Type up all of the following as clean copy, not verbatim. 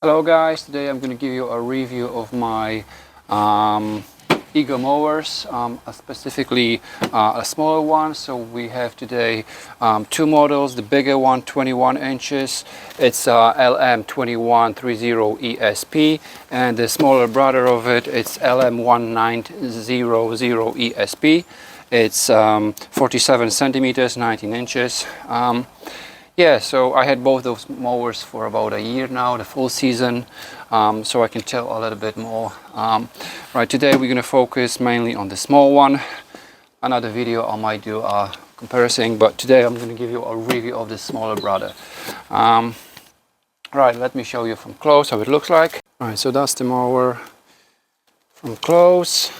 Hello guys, today I'm going to give you a review of my Ego mowers, specifically a smaller one. So we have today two models. The bigger one, 21 inches, it's LM1903E ESP, and the smaller brother of it, it's LM1903E ESP. It's 47 centimeters, 19 inches. Yeah, so I had both those mowers for about a year now, the full season, so I can tell a little bit more. Right, today we're going to focus mainly on the small one. Another video I might do a comparison, but today I'm going to give you a review of the smaller brother. Right, let me show you from close how it looks like. Right, so that's the mower from close.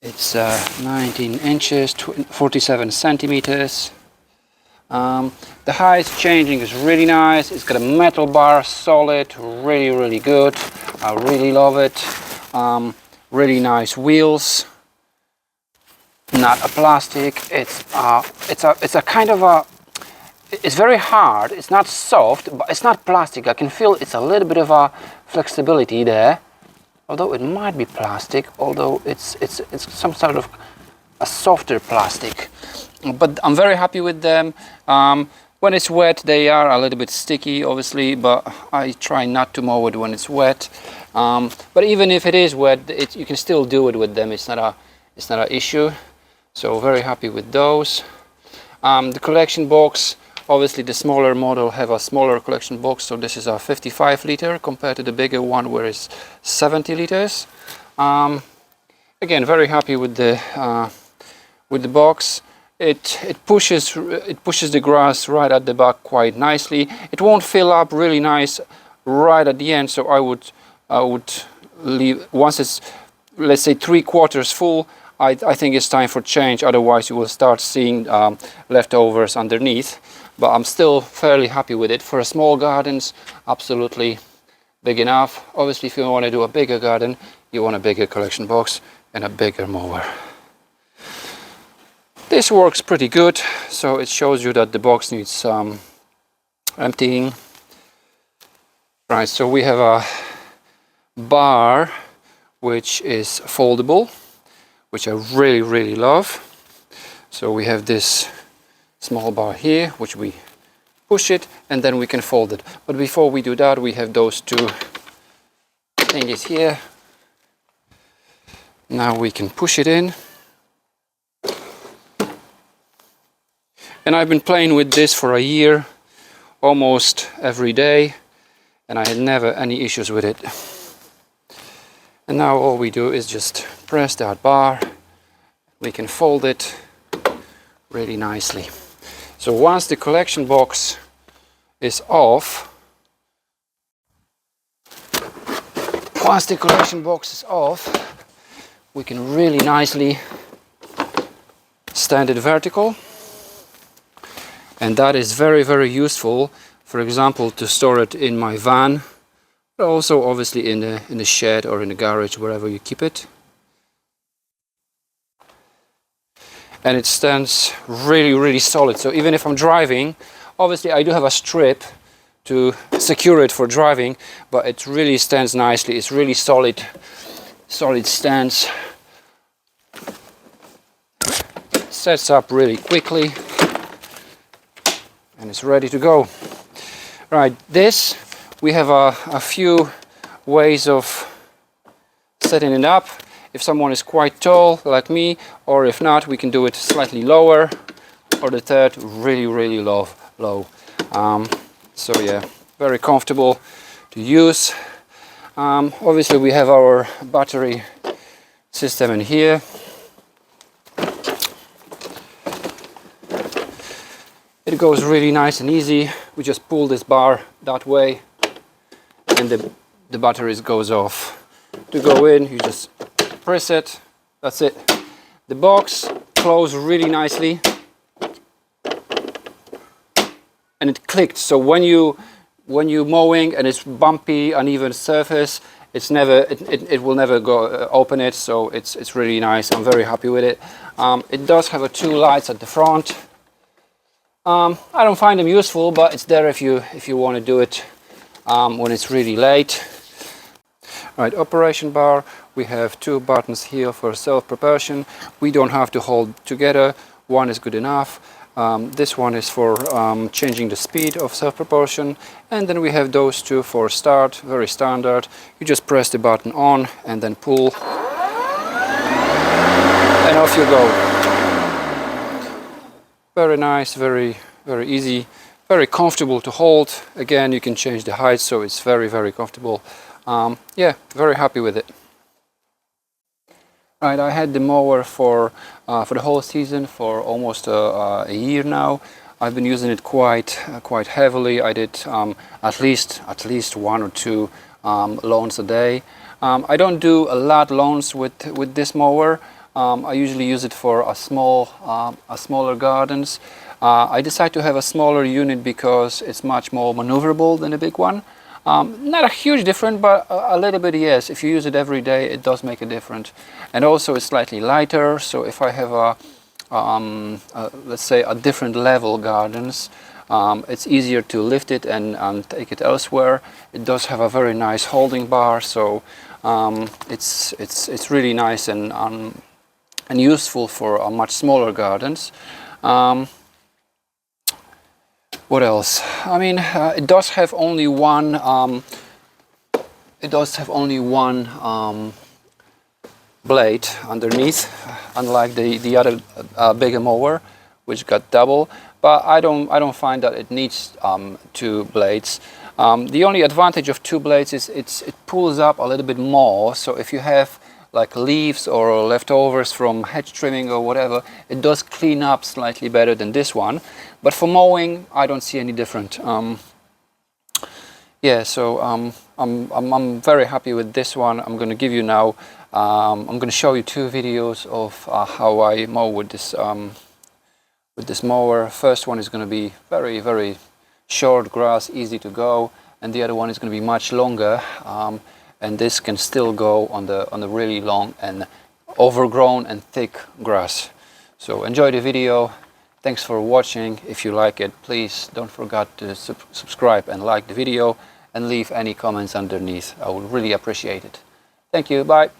It's 19 inches, 47 centimeters. The height changing is really nice. It's got a metal bar, solid, really good. I really love it. Really nice wheels. Not a plastic. It's a kind of a. It's very hard. It's not soft, but it's not plastic. I can feel it's a little bit of a flexibility there. Although it might be plastic, although it's some sort of a softer plastic. But I'm very happy with them. When it's wet, they are a little bit sticky, obviously, but I try not to mow it when it's wet. But even if it is wet, you can still do it with them. It's not an issue. So very happy with those. The collection box. Obviously the smaller model have a smaller collection box, so this is a 55 liter compared to the bigger one where it's 70 liters. Again, very happy with the box. It pushes the grass right at the back quite nicely. It won't fill up really nice right at the end, so I would leave once it's, let's say, 3/4 full. I think it's time for change, otherwise you will start seeing leftovers underneath. But I'm still fairly happy with it. For a small gardens, absolutely big enough. Obviously, if you want to do a bigger garden, you want a bigger collection box and a bigger mower. This works pretty good, so it shows you that the box needs emptying. Right, so we have a bar which is foldable, which I really love. So we have this small bar here, which we push it and then we can fold it. But before we do that, we have those two thingies here. Now we can push it in. And I've been playing with this for a year, almost every day, and I had never any issues with it. And now all we do is just press that bar. We can fold it really nicely. So once the collection box is off, we can really nicely stand it vertical. And that is very useful, for example, to store it in my van, but also obviously in the shed or in the garage, wherever you keep it. And it stands really solid. So even if I'm driving, obviously I do have a strip to secure it for driving, but it really stands nicely. It's really solid stance. Sets up really quickly and it's ready to go. Right, this we have a few ways of setting it up. If someone is quite tall like me, or if not, we can do it slightly lower, or the third really low. So yeah, very comfortable to use. Obviously we have our battery system in here. It goes really nice and easy. We just pull this bar that way and the battery goes off. To go in, you just press it, that's it. The box closes really nicely and it clicked. So when you mowing and it's bumpy, uneven surface, it will never go open it. So it's really nice. I'm very happy with it. It does have two lights at the front. I don't find them useful, but it's there if you want to do it when it's really late. Right, operation bar. We have two buttons here for self-propulsion. We don't have to hold together. One is good enough. This one is for changing the speed of self-propulsion, and then we have those two for start, very standard. You just press the button on and then pull, and off you go. Very nice, very easy, very comfortable to hold. Again, you can change the height, so it's very comfortable. Yeah, very happy with it. Right, I had the mower for the whole season, for almost a year now. I've been using it quite heavily. I did at least one or two lawns a day. I don't do a lot lawns with this mower. I usually use it for smaller gardens. I decided to have a smaller unit because it's much more maneuverable than a big one. Not a huge difference, but a little bit, yes. If you use it every day, it does make a difference. And also it's slightly lighter, so if I have let's say a different level gardens, it's easier to lift it and take it elsewhere. It does have a very nice holding bar, so it's really nice and useful for much smaller gardens. What else? I mean, it does have only one. Blade underneath, unlike the other bigger mower, which got double. But I don't find that it needs two blades. The only advantage of two blades is it pulls up a little bit more. So if you have like leaves or leftovers from hedge trimming or whatever, it does clean up slightly better than this one. But for mowing, I don't see any different. Yeah, so I'm very happy with this one. I'm going to give you now. I'm going to show you two videos of how I mow with this mower. First one is going to be very short grass, easy to go, and the other one is going to be much longer. And this can still go on the really long and overgrown and thick grass. So enjoy the video. Thanks for watching. If you like it, please don't forget to subscribe and like the video and leave any comments underneath. I would really appreciate it. Thank you. Bye.